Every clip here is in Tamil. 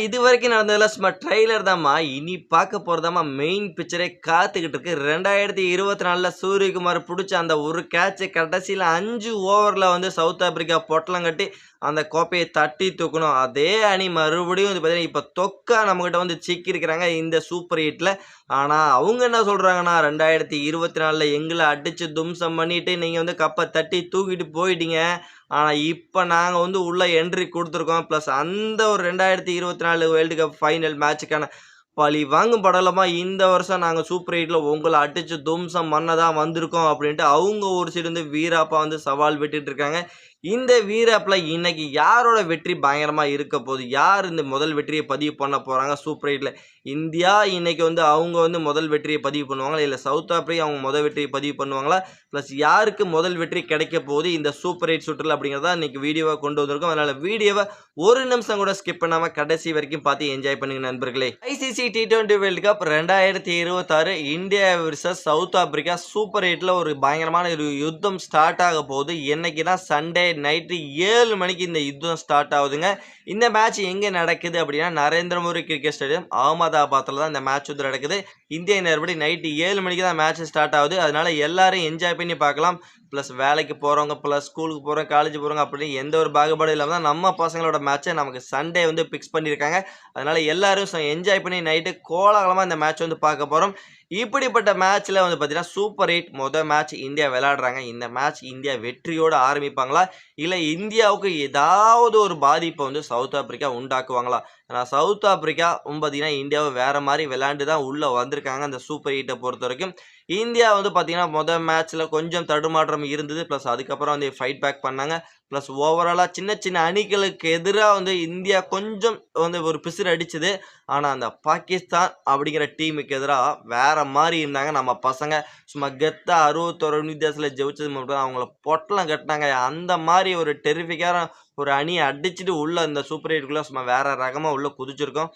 இதுவரைக்கும் நடந்ததெல்லாம் சும்மா ட்ரெய்லர் தாம்மா. இனி பார்க்க போறதாம்மா மெயின் பிக்சரே காத்துக்கிட்டு இருக்கு. 2024ல சூரியகுமார் புடிச்ச அந்த ஒரு கேட்ச் கடைசியில 5 ஓவர்ல வந்து சவுத் ஆப்பிரிக்கா பொட்டலம் கட்டி அந்த கோப்பைய தட்டி தூக்கணும். அதே அணி மறுபடியும் வந்து பார்த்தீங்கன்னா, இப்ப தொக்கா நம்மகிட்ட வந்து சிக்கியிருக்கிறாங்க இந்த சூப்பர் ஹிட்ல. ஆனா, அவங்க என்ன சொல்றாங்கன்னா, 2024ல எங்கள அடிச்சு தும்சம் பண்ணிட்டு நீங்க வந்து கப்ப தட்டி தூக்கிட்டு போயிட்டீங்க. ஆனா, இப்ப நாங்க வந்து உள்ள என்ட்ரி குடுத்துருக்கோம். பிளஸ் அந்த ஒரு 2024 வேர்ல்டு கப் ஃபைனல் மேட்சுக்கான பழி வாங்கும் படலமா இந்த வருஷம் நாங்க சூப்பர் 8ல உங்கள அடிச்சு தும்சம் பண்ண தான் வந்திருக்கோம் அப்படின்ட்டு அவங்க ஒரு சைடு வந்து வீராப்பா வந்து சவால் விட்டுட்டு இருக்காங்க. இந்த வீராப்ல இன்னைக்கு யாரோட வெற்றி பயங்கரமா இருக்க போகுது? யார் இந்த முதல் வெற்றிய பதிவு பண்ண போறாங்க சூப்பர் 8ல? இந்தியா இன்னைக்கு வந்து அவங்க வந்து முதல் வெற்றிய பதிவு பண்ணுவாங்களா? இல்ல சவுத் ஆப்பிரிக்கா அவங்க முதல் வெற்றிய பதிவு பண்ணுவாங்களா? பிளஸ் யாருக்கு முதல் வெற்றி கிடைக்க போகுது இந்த சூப்பர் 8 சுற்றுல அப்படிங்கிறத இன்னைக்கு வீடியோவா கொண்டு வந்திருக்கோம். அதனால வீடியோவ ஒரு நிமிஷம் கூட ஸ்கிப் பண்ணாம கடைசி வரைக்கும் பார்த்து என்ஜாய் பண்ணுங்க நண்பர்களே. ICC T20 world cup 2026 India versus South Africa super 8ல ஒரு பயங்கரமான ஒரு யுத்தம் ஸ்டார்ட் ஆக போகுது. என்னைக்குன்னா சண்டே நைட்டு 7 மணிக்கு இந்த யுத்தம் ஸ்டார்ட் ஆகுதுங்க. இந்த மேட்ச் எங்க நடக்குது அப்படின்னா நரேந்திர மோடி கிரிக்கெட் ஸ்டேடியம் அகமதாபாத்ல தான் இந்த மேட்ச் வந்து நடக்குது. இந்திய நேரப்படி நைட்டு 7 மணிக்கு தான் மேட்ச் ஸ்டார்ட் ஆகுது. அதனால எல்லாரும் என்ஜாய் பண்ணி பார்க்கலாம். ப்ளஸ் வேலைக்கு போகிறவங்க ப்ளஸ் ஸ்கூலுக்கு போகிறவங்க காலேஜ் போகிறவங்க அப்படின்னு எந்த ஒரு பாகுபாடும் இல்லாமல் தான் நம்ம பசங்களோட மேட்சை நமக்கு சண்டே வந்து ஃபிக்ஸ் பண்ணியிருக்காங்க. அதனால் எல்லாரும் என்ஜாய் பண்ணி நைட்டு கோலாகலமாக இந்த மேட்ச் வந்து பார்க்க போகிறோம். இப்படிப்பட்ட மேட்ச்சில் வந்து பார்த்தீங்கன்னா சூப்பர் 8 மொதல் மேட்ச் இந்தியா விளையாடுறாங்க. இந்த மேட்ச் இந்தியா வெற்றியோடு ஆரம்பிப்பாங்களா இல்லை இந்தியாவுக்கு ஏதாவது ஒரு பாதிப்பை வந்து சவுத் ஆப்பிரிக்கா உண்டாக்குவாங்களா? ஏன்னா சவுத் ஆப்பிரிக்கா பார்த்தீங்கன்னா இந்தியாவை வேறு மாதிரி விளையாண்டு தான் உள்ளே வந்திருக்காங்க. அந்த சூப்பர் 8 பொறுத்த வரைக்கும் இந்தியா வந்து பார்த்தீங்கன்னா மொதல் மேட்ச்சில் கொஞ்சம் தடுமாற்றம் இருந்தது. ப்ளஸ் அதுக்கப்புறம் வந்து ஃபைட் பேக் பண்ணாங்க. ப்ளஸ் ஓவராலாக சின்ன சின்ன அணிகளுக்கு எதிராக வந்து இந்தியா கொஞ்சம் வந்து ஒரு பிசிறு அடிச்சது. ஆனால் அந்த பாகிஸ்தான் அப்படிங்கிற டீமுக்கு எதிராக வேற மாதிரி இருந்தாங்க நம்ம பசங்க. சும்மா கெத்தா 61 வித்தியாசத்தில் ஜெயிச்சது மட்டும் அவங்கள பொட்டலம் கட்டினாங்க. அந்த மாதிரி ஒரு டெரிஃபிக்கான ஒரு அணியை அடிச்சுட்டு உள்ள இந்த சூப்பர் 8க்குள்ள சும்மா வேற ரகமாக உள்ள குதிச்சிருக்கோம்.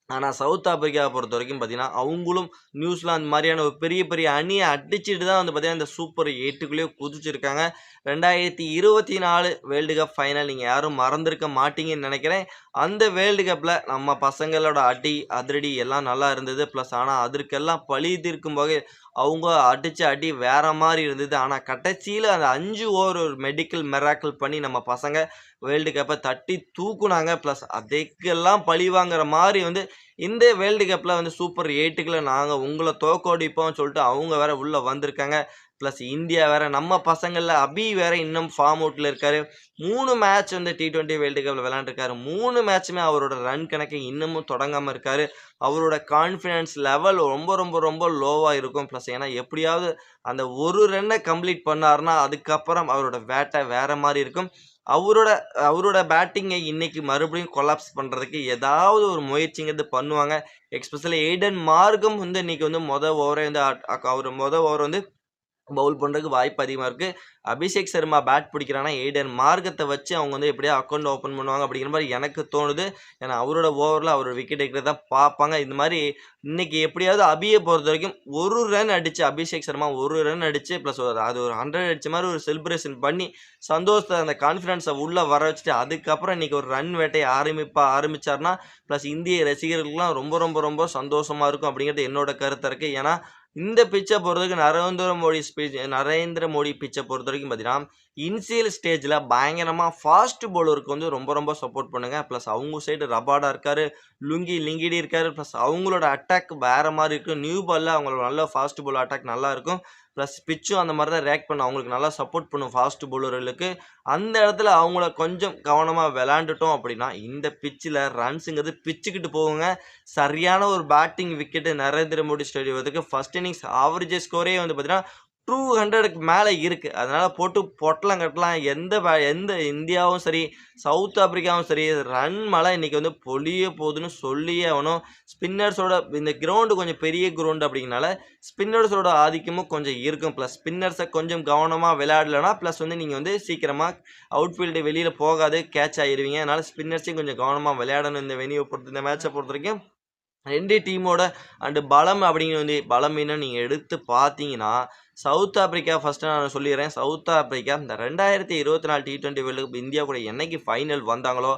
ஆனால் சவுத் ஆப்பிரிக்காவை பொறுத்த வரைக்கும் பார்த்தீங்கன்னா அவங்களும் நியூசிலாந்து மாதிரியான ஒரு பெரிய பெரிய அணியை அடிச்சுட்டு தான் வந்து பார்த்தீங்கன்னா இந்த சூப்பர் 8க்குள்ளேயே குதிச்சிருக்காங்க. 2024 வேர்ல்டு கப் ஃபைனல் நீங்கள் யாரும் மறந்துருக்க மாட்டீங்கன்னு நினைக்கிறேன். அந்த வேர்ல்டு கப்பில் நம்ம பசங்களோட அடி அதிரடி எல்லாம் நல்லா இருந்தது. ப்ளஸ் ஆனால் அதற்கெல்லாம் பழி தீர்க்கும் வகை அவங்க அடித்த அடி வேற மாதிரி இருந்தது. ஆனால் கடைசியில் அந்த 5 ஓவர் ஒரு மெடிக்கல் மிராக்கிள் பண்ணி நம்ம பசங்க வேர்ல்டு கப்பை தட்டி தூக்குனாங்க. ப்ளஸ் அதுக்கெல்லாம் பழி வாங்குற மாதிரி வந்து இந்த வேர்ல்டு கப்பில் வந்து சூப்பர் 8க்குள்ள நாங்கள் உங்களை தோக்கடிப்போம்னு சொல்லிட்டு அவங்க வேற உள்ளே வந்திருக்காங்க. ப்ளஸ் இந்தியா வேற நம்ம பசங்களில் அபி வேற இன்னும் ஃபார்ம் அவுட்டில் இருக்காரு. 3 மேட்ச் வந்து T20 வேர்ல்டு கப்பில் விளையாண்டுருக்காரு. 3 மேட்சுமே அவரோட ரன் கணக்கு இன்னமும் தொடங்காமல் இருக்காரு. அவரோட கான்ஃபிடன்ஸ் லெவல் ரொம்ப ரொம்ப ரொம்ப லோவாக இருக்கும். ப்ளஸ் ஏன்னா எப்படியாவது அந்த ஒரு ரன்னை கம்ப்ளீட் பண்ணாருன்னா அதுக்கப்புறம் அவரோட பேட்டை வேற மாதிரி இருக்கும். அவரோட அவரோட பேட்டிங்கை இன்னைக்கு மறுபடியும் கொலாப்ஸ் பண்ணுறதுக்கு ஏதாவது ஒரு முயற்சிங்கிறது பண்ணுவாங்க. எஸ்பெஷலி எய்டன் மார்கம் வந்து இன்னைக்கு வந்து மொதல் ஓவரே வந்து அவர் மொதல் ஓவர் வந்து பவுல் பண்ணுறதுக்கு வாய்ப்பு அதிகமாக இருக்குது. அபிஷேக் சர்மா பேட் பிடிக்கிறாங்கன்னா எய்டன் மார்க்கத்தை வச்சு அவங்க வந்து எப்படியா அக்கௌண்ட் ஓப்பன் பண்ணுவாங்க அப்படிங்கிற மாதிரி எனக்கு தோணுது. ஏன்னா அவரோட ஓவரில் அவரோட விக்கெட் எடுக்கிறது தான் பார்ப்பாங்க. இந்த மாதிரி இன்னைக்கு எப்படியாவது அபியை பொறுத்த வரைக்கும் ஒரு ரன் அடித்து அபிஷேக் சர்மா ஒரு ரன் அடித்து ப்ளஸ் அது ஒரு 100 அடித்த மாதிரி ஒரு செலிப்ரேஷன் பண்ணி சந்தோஷத்தை அந்த கான்ஃபிடன்ஸை உள்ளே வர வச்சுட்டு அதுக்கப்புறம் இன்னைக்கு ஒரு ரன் வேட்டையை ஆரம்பித்தார்னா ப்ளஸ் இந்திய ரசிகர்களுக்கெல்லாம் ரொம்ப ரொம்ப ரொம்ப சந்தோஷமாக இருக்கும் அப்படிங்கிறது என்னோட கருத்தாக இருக்குது. ஏன்னா இந்த பிச்சை பொறுத்தவரைக்கும் நரேந்திர மோடி பிச்சை பொறுத்த வரைக்கும் பார்த்தீங்கன்னா இனிஷியல் ஸ்டேஜில் பயங்கரமாக ஃபாஸ்ட் பவுலருக்கு வந்து ரொம்ப ரொம்ப சப்போர்ட் பண்ணுங்க. ப்ளஸ் அவங்க சைடு ரபாடா இருக்காரு, லிங்கிடி இருக்காரு. ப்ளஸ் அவங்களோட அட்டாக் வேற மாதிரி இருக்கும். நியூ பாலில் அவங்களோட நல்ல ஃபாஸ்ட் பவுலர் அட்டாக் நல்லா இருக்கும். ப்ளஸ் பிச்சும் அந்த மாதிரி தான் ரியாக்ட் பண்ணும். அவங்களுக்கு நல்லா சப்போர்ட் பண்ணும் ஃபாஸ்ட் பவுலர்களுக்கு. அந்த இடத்துல அவங்கள கொஞ்சம் கவனமாக விளையாண்டுட்டோம் அப்படின்னா இந்த பிச்சில் ரன்ஸுங்கிறது பிச்சுக்கிட்டு போகுங்க. சரியான ஒரு பேட்டிங் விக்கெட்டு நரேந்திர மோடி ஸ்டேடியத்துக்கு ஃபர்ஸ்ட் இன்னிங்ஸ் ஆவரேஜ் ஸ்கோரே வந்து பார்த்தீங்கன்னா 200க்கு மேலே இருக்குது. அதனால் போட்டு பொட்டலாம் கட்டலாம். எந்த இந்தியாவும் சரி சவுத் ஆப்பிரிக்காவும் சரி ரன் மழை இன்றைக்கி வந்து பொழிய போகுதுன்னு சொல்லியே ஆகணும். ஸ்பின்னர்ஸோட இந்த கிரவுண்டு கொஞ்சம் பெரிய கிரவுண்டு அப்படிங்கனால ஸ்பின்னர்ஸோட ஆதிக்கமும் கொஞ்சம் இருக்கும். ப்ளஸ் ஸ்பின்னர்ஸை கொஞ்சம் கவனமாக விளையாடலைன்னா ப்ளஸ் வந்து நீங்கள் வந்து சீக்கிரமாக அவுட்ஃபீல்டு வெளியில் போகாது கேட்ச் ஆகிடுவீங்க. அதனால் ஸ்பின்னர்ஸையும் கொஞ்சம் கவனமாக விளையாடணும். இந்த மேட்சை பொறுத்த வரைக்கும் 2 டீமோட பலம் அப்படிங்கிற வந்து பலம் என்னன்னு நீங்கள் எடுத்து பார்த்தீங்கன்னா சவுத் ஆப்பிரிக்கா ஃபஸ்ட்டு நான் சொல்லிடுறேன். சவுத் ஆப்பிரிக்கா இந்த 2024 T20 வேர்ல்டு கப் இந்தியா கூட என்னைக்கு ஃபைனல் வந்தாங்களோ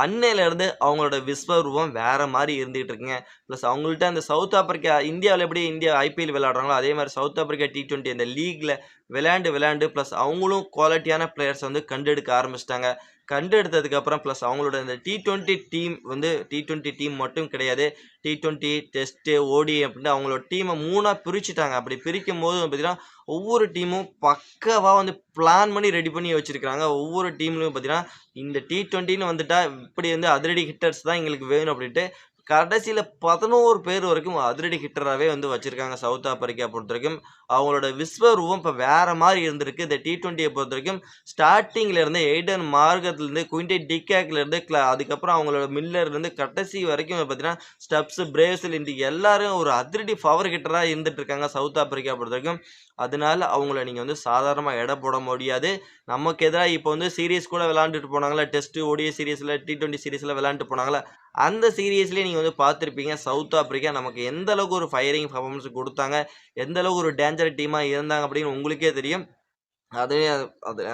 அன்னையிலேருந்து அவங்களோட விஸ்வரூபம் வேற மாரி இருந்துகிட்டு இருக்குங்க. ப்ளஸ் அவங்கள்ட்ட அந்த சவுத் ஆப்பிரிக்கா இந்தியாவில எப்படி இந்தியா ஐபிஎல் விளையாடுறாங்களோ, அதே மாரி சவுத் ஆப்பிரிக்கா T20 அந்த லீக்ல விளையாண்டு ப்ளஸ் அவங்களும் குவாலிட்டியான பிளேயர்ஸ் வந்து கண்டெடுக்க ஆரம்பிச்சுட்டாங்க. கண்டெடுத்ததுக்கப்புறம் ப்ளஸ் அவங்களோட இந்த T20 டீம் வந்து T20 டீம் மட்டும் கிடையாது. T20, டெஸ்ட்டு, ஓடிஐ அப்டின்ட்டு அவங்களோட டீம 3ஆ பிரிச்சுட்டாங்க. அப்படி பிரிக்கும்போது பார்த்தீங்கன்னா, ஒவ்வொரு டீமும் பக்காவா வந்து பிளான் பண்ணி ரெடி பண்ணி வச்சிருக்காங்க. ஒவ்வொரு டீம்லயும் பார்த்தீங்கன்னா, இந்த T20ன்னு வந்துட்டா இப்படி வந்து அதிரடி ஹிட்டர்ஸ் தான் எங்களுக்கு வேணும் அப்படின்ட்டு, கடைசியில 11 பேர் வரைக்கும் அதிரடி ஹிட்டராவே வந்து வச்சிருக்காங்க சவுத் ஆப்பிரிக்கா பொறுத்தவரைக்கும். அவங்களோட விஸ்வரூபம் இப்ப வேற மாரி இருந்திருக்கு. இந்த T20ய பொறுத்தவரைக்கும் ஸ்டார்ட்டிங்ல இருந்தே எய்டன் மார்கன்லேருந்து, குயின்டன் டிகாக்லேருந்து அதுக்கப்புறம் அவங்களோட மில்லர்லேருந்து கடைசி வரைக்கும் பார்த்தீங்கன்னா, ஸ்டப்ஸ், பிரேசில் இந்த எல்லாரும் ஒரு அதிரடி பவர் ஹிட்டரா இருந்துட்டு இருக்காங்க சவுத் ஆப்பிரிக்கா பொறுத்தவரைக்கும். அதனால அவங்கள நீங்க வந்து சாதாரணமா எடை போட முடியாது. நமக்கு எதிரா இப்போ வந்து சீரிஸ் கூட விளையாண்டுட்டு போனாங்கல்ல. டெஸ்ட், ஓடிஐ சீரிஸ்ல, T20 சீரிஸ்ல விளையாண்டுட்டு போனாங்கல்ல. அந்த சீரிஸ்லயே நீங்க வந்து பார்த்திருப்பீங்க. சவுத் ஆப்பிரிக்கா நமக்கு எந்த அளவுக்கு ஒரு ஃபயரிங் பெர்ஃபார்மன்ஸ் குடுத்தாங்க. எந்த அளவுக்கு ஒரு டேஞ்சர் டீமா இருந்தாங்க அப்படின்னு உங்களுக்கே தெரியும். அதே அது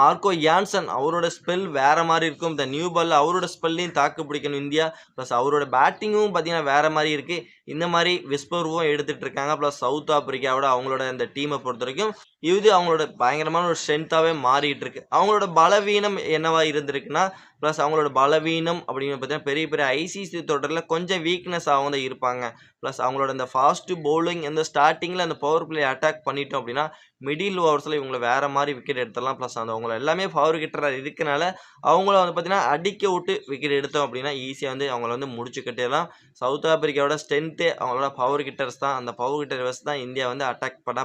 மார்க்கோ யான்சன் அவரோட ஸ்பெல் வேற மாரி இருக்கும். இந்த நியூ பால்ல அவரோட ஸ்பெல்லையும் தாக்கு பிடிக்கணும் இந்தியா. பிளஸ் அவரோட பேட்டிங்கும் பார்த்தீங்கன்னா வேற மாரி இருக்கு. இந்த மாரி விஸ்பரூவம் எடுத்துட்டு இருக்காங்க. பிளஸ் சவுத் ஆப்பிரிக்காவோட அவங்களோட இந்த டீம பொறுத்தவரைக்கும், இது அவங்களோட பயங்கரமான ஒரு ஸ்ட்ரென்த்தாவே மாறிட்டு இருக்கு. அவங்களோட பலவீனம் என்னவா இருந்திருக்குன்னா, பிளஸ் அவங்களோட பலவீனம் அப்படின்னு பார்த்தீங்கன்னா, பெரிய பெரிய ஐசிசி தொடர்ல கொஞ்சம் வீக்னஸா வந்து இருப்பாங்க. பிளஸ் அவங்களோட இந்த ஃபாஸ்ட் பவுலிங் இந்த ஸ்டார்ட்டிங்ல அந்த பவர் பிளே அட்டாக் பண்ணிட்டோம் அப்படின்னா, மிடில் ஓவர்ஸ்ல இவங்கள வேற மாரி விக்கெட் எடுத்துடலாம். பிளஸ் அந்த அவங்கள எல்லாமே பவர் ஹிட்டரா இருக்கனால, அவங்கள வந்து பார்த்தீங்கன்னா, அடிக்க விட்டு விக்கெட் எடுத்தோம் அப்படின்னா, ஈஸியா வந்து அவங்கள வந்து முடிச்சு கட்டிடலாம். சவுத் ஆப்பிரிக்காவோட ஸ்ட்ரென்த்தே அவங்களோட பவர் ஹிட்டர்ஸ் தான். அந்த பவர் ஹிட்டர் வச்சு தான் இந்தியா வந்து அட்டாக் பண்ண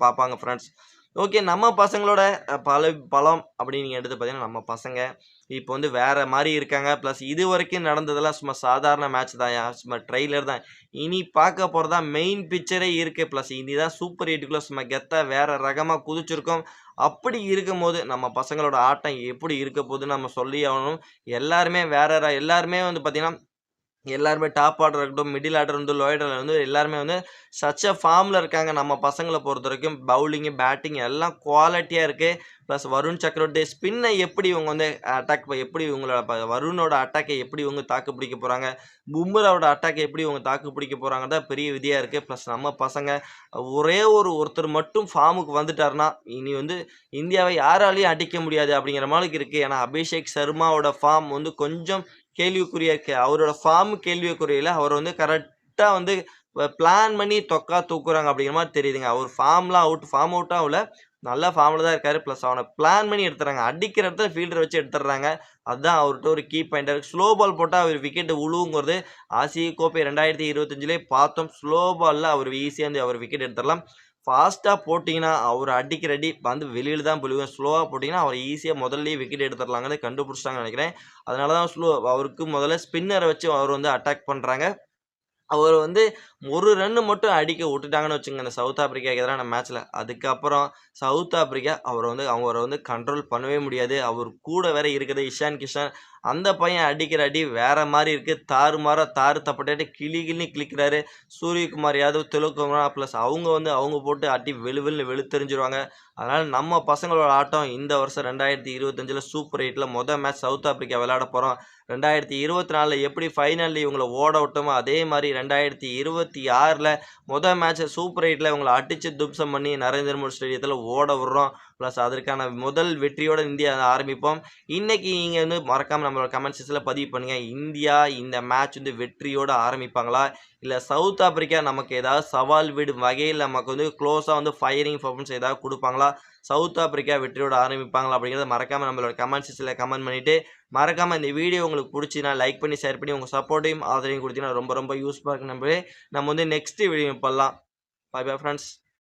பார்ப்பாங்க ஃபிரெண்ட்ஸ். ஓகே. நம்ம பசங்களோட பலம் அப்படின்னு நீங்க எடுத்து பார்த்தீங்கன்னா, நம்ம பசங்க இப்போ வந்து வேற மாரி இருக்காங்க. பிளஸ் இதுவரைக்கும் நடந்ததெல்லாம் சும்மா சாதாரண மேட்ச் தான்யா. சும்மா ட்ரெய்லர் தான். இனி பார்க்க போறது தான் மெயின் பிக்சரே இருக்கு. பிளஸ் இனி தான் சூப்பர் 8க்குள்ள சும்மா கெத்தா வேற ரகமா குதிச்சிருக்கோம். அப்படி இருக்கும்போது நம்ம பசங்களோட ஆட்டம் எப்படி இருக்க போகுதுன்னு நம்ம சொல்லியே ஆகணும். எல்லாருமே எல்லாருமே வந்து பார்த்தீங்கன்னா எல்லாருமே டாப் ஆர்டர் இருக்கட்டும், மிடில் ஆர்டர் வந்து லோயர் ஆர்டர் வந்து எல்லாருமே வந்து சச் அ ஃபார்ம்ல இருக்காங்க. நம்ம பசங்கள பொறுத்தவரைக்கும் பவுலிங், பேட்டிங் எல்லாம் குவாலிட்டியா இருக்கு. பிளஸ் வருண் சக்கரவர்த்தி ஸ்பின்னை எப்படி இவங்க வந்து எப்படி இவங்களோட வருணோட அட்டாக்கை எப்படி இவங்க தாக்கு பிடிக்க போறாங்க, பும்ராவோட அட்டாக்கை எப்படி இவங்க தாக்கு பிடிக்க போறாங்க தான் பெரிய விதியா இருக்கு. பிளஸ் நம்ம பசங்க ஒருத்தர் மட்டும் ஃபார்முக்கு வந்துட்டாருன்னா, இனி வந்து இந்தியாவை யாராலையும் அடிக்க முடியாது அப்படிங்கிற மாதிரி இருக்கு. ஏன்னா அபிஷேக் சர்மாவோட ஃபார்ம் வந்து கொஞ்சம் கேள்விக்குறியா இருக்கு. அவரோட ஃபார்ம் கேள்விக்குறியில அவர் வந்து கரெக்ட்டா வந்து பிளான் பண்ணி தொக்கா தூக்குறாங்க அப்படிங்கிற மாரி தெரியுதுங்க. அவர் ஃபார்ம் அவுட் ஆவல. நல்ல ஃபார்ம்ல தான் இருக்காரு. பிளஸ் அவன பிளான் பண்ணி எடுத்துறாங்க. அடிக்கிற இடத்துல ஃபீல்டர வச்சு எடுத்துடுறாங்க. அதுதான் அவர்ட்ட ஒரு கீ பாயிண்டர். ஸ்லோ பால் போட்டா அவர் விக்கெட் உழுவுங்கிறது ஆசிய கோப்பை 2025லயே பார்த்தோம். ஸ்லோ பால்ல அவர் ஈஸியா வந்து அவர் விக்கெட் எடுத்துடலாம். ஃபாஸ்ட்டா போட்டீங்கன்னா, அவரு அடிக்கிற அடி வந்து வெளியில தான் விழுகும். ஸ்லோவா போட்டீங்கன்னா, அவர ஈஸியா முதல்லயே விக்கெட் எடுத்துடலாங்கன்னு கண்டுபிடிச்சுட்டாங்கன்னு நெனைக்கிறேன். அதனால தான் அவருக்கு முதல்ல ஸ்பின்னர வச்சு அவர் வந்து அட்டாக் பண்றாங்க. அவரு வந்து ஒரு ரன் மட்டும் அடிக்க விட்டுட்டாங்கன்னு வச்சுக்கங்க, அந்த சவுத் ஆப்பிரிக்காக்கு எதிரான மேட்ச்ல. அதுக்கப்புறம் சவுத் ஆப்பிரிக்கா அவர வந்து கண்ட்ரோல் பண்ணவே முடியாது. அவர் கூட வேற இருக்கிறது இஷான் கிஷன். அந்த பையன் அடிக்கிற அடி வேற மாரி இருக்கு. தாறுமாறா தாறு தப்பட்டையாட்ட கிழின்னு கிழிக்கிறாரு. சூரியகுமார் யாதவ், திலக் வர்மா பிளஸ் அவங்க போட்டு அடி வெளுன்னு வெளுத்தெறிஞ்சிருவாங்க. அதனால நம்ம பசங்களோட ஆட்டம் இந்த வருஷம் 2025ல சூப்பர் 8ல மேட்ச் சவுத் ஆப்பிரிக்கா விளையாட போறோம். 2024ல எப்படி ஃபைனல்ல இவங்கள ஓட விட்டோமோ, அதே மாரி 2026ல மேட்ச் சூப்பர் 8ல இவங்கள அடிச்சு தும்சம் பண்ணி நரேந்திர மோடி ஸ்டேடியத்துல ஓட விடுறோம். பிளஸ் அதற்கான முதல் வெற்றியோட இந்தியா ஆரம்பிப்போம். இன்னைக்கு நீங்க வந்து மறக்காம நம்மளோட கமெண்ட் செக்ஷன்ல பதிவு பண்ணுங்க. இந்தியா இந்த மேட்ச் வந்து வெற்றியோட ஆரம்பிப்பாங்களா? இல்ல சவுத் ஆப்பிரிக்கா நமக்கு ஏதாவது சவால் விடும் வகையில் நமக்கு வந்து க்ளோஸா வந்து ஃபயரிங் பெர்ஃபார்மன்ஸ் ஏதாவது குடுப்பாங்களா? சவுத் ஆப்பிரிக்கா வெற்றியோட ஆரம்பிப்பாங்களா? அப்படிங்கிறத மறக்காம நம்மளோட கமெண்ட் செக்ஷன்ல கமெண்ட் பண்ணிட்டு, மறக்காம இந்த வீடியோ உங்களுக்கு புடிச்சுதுன்னா லைக் பண்ணி, ஷேர் பண்ணி உங்க சப்போர்ட்டையும் ஆதரவையும் குடுத்தீங்கன்னா ரொம்ப ரொம்ப யூஸ்ஃபுல்லா இருக்கும் நண்பர்களே. நம்ம வந்து நெக்ஸ்ட் வீடியோ பண்ணலாம். Bye bye friends.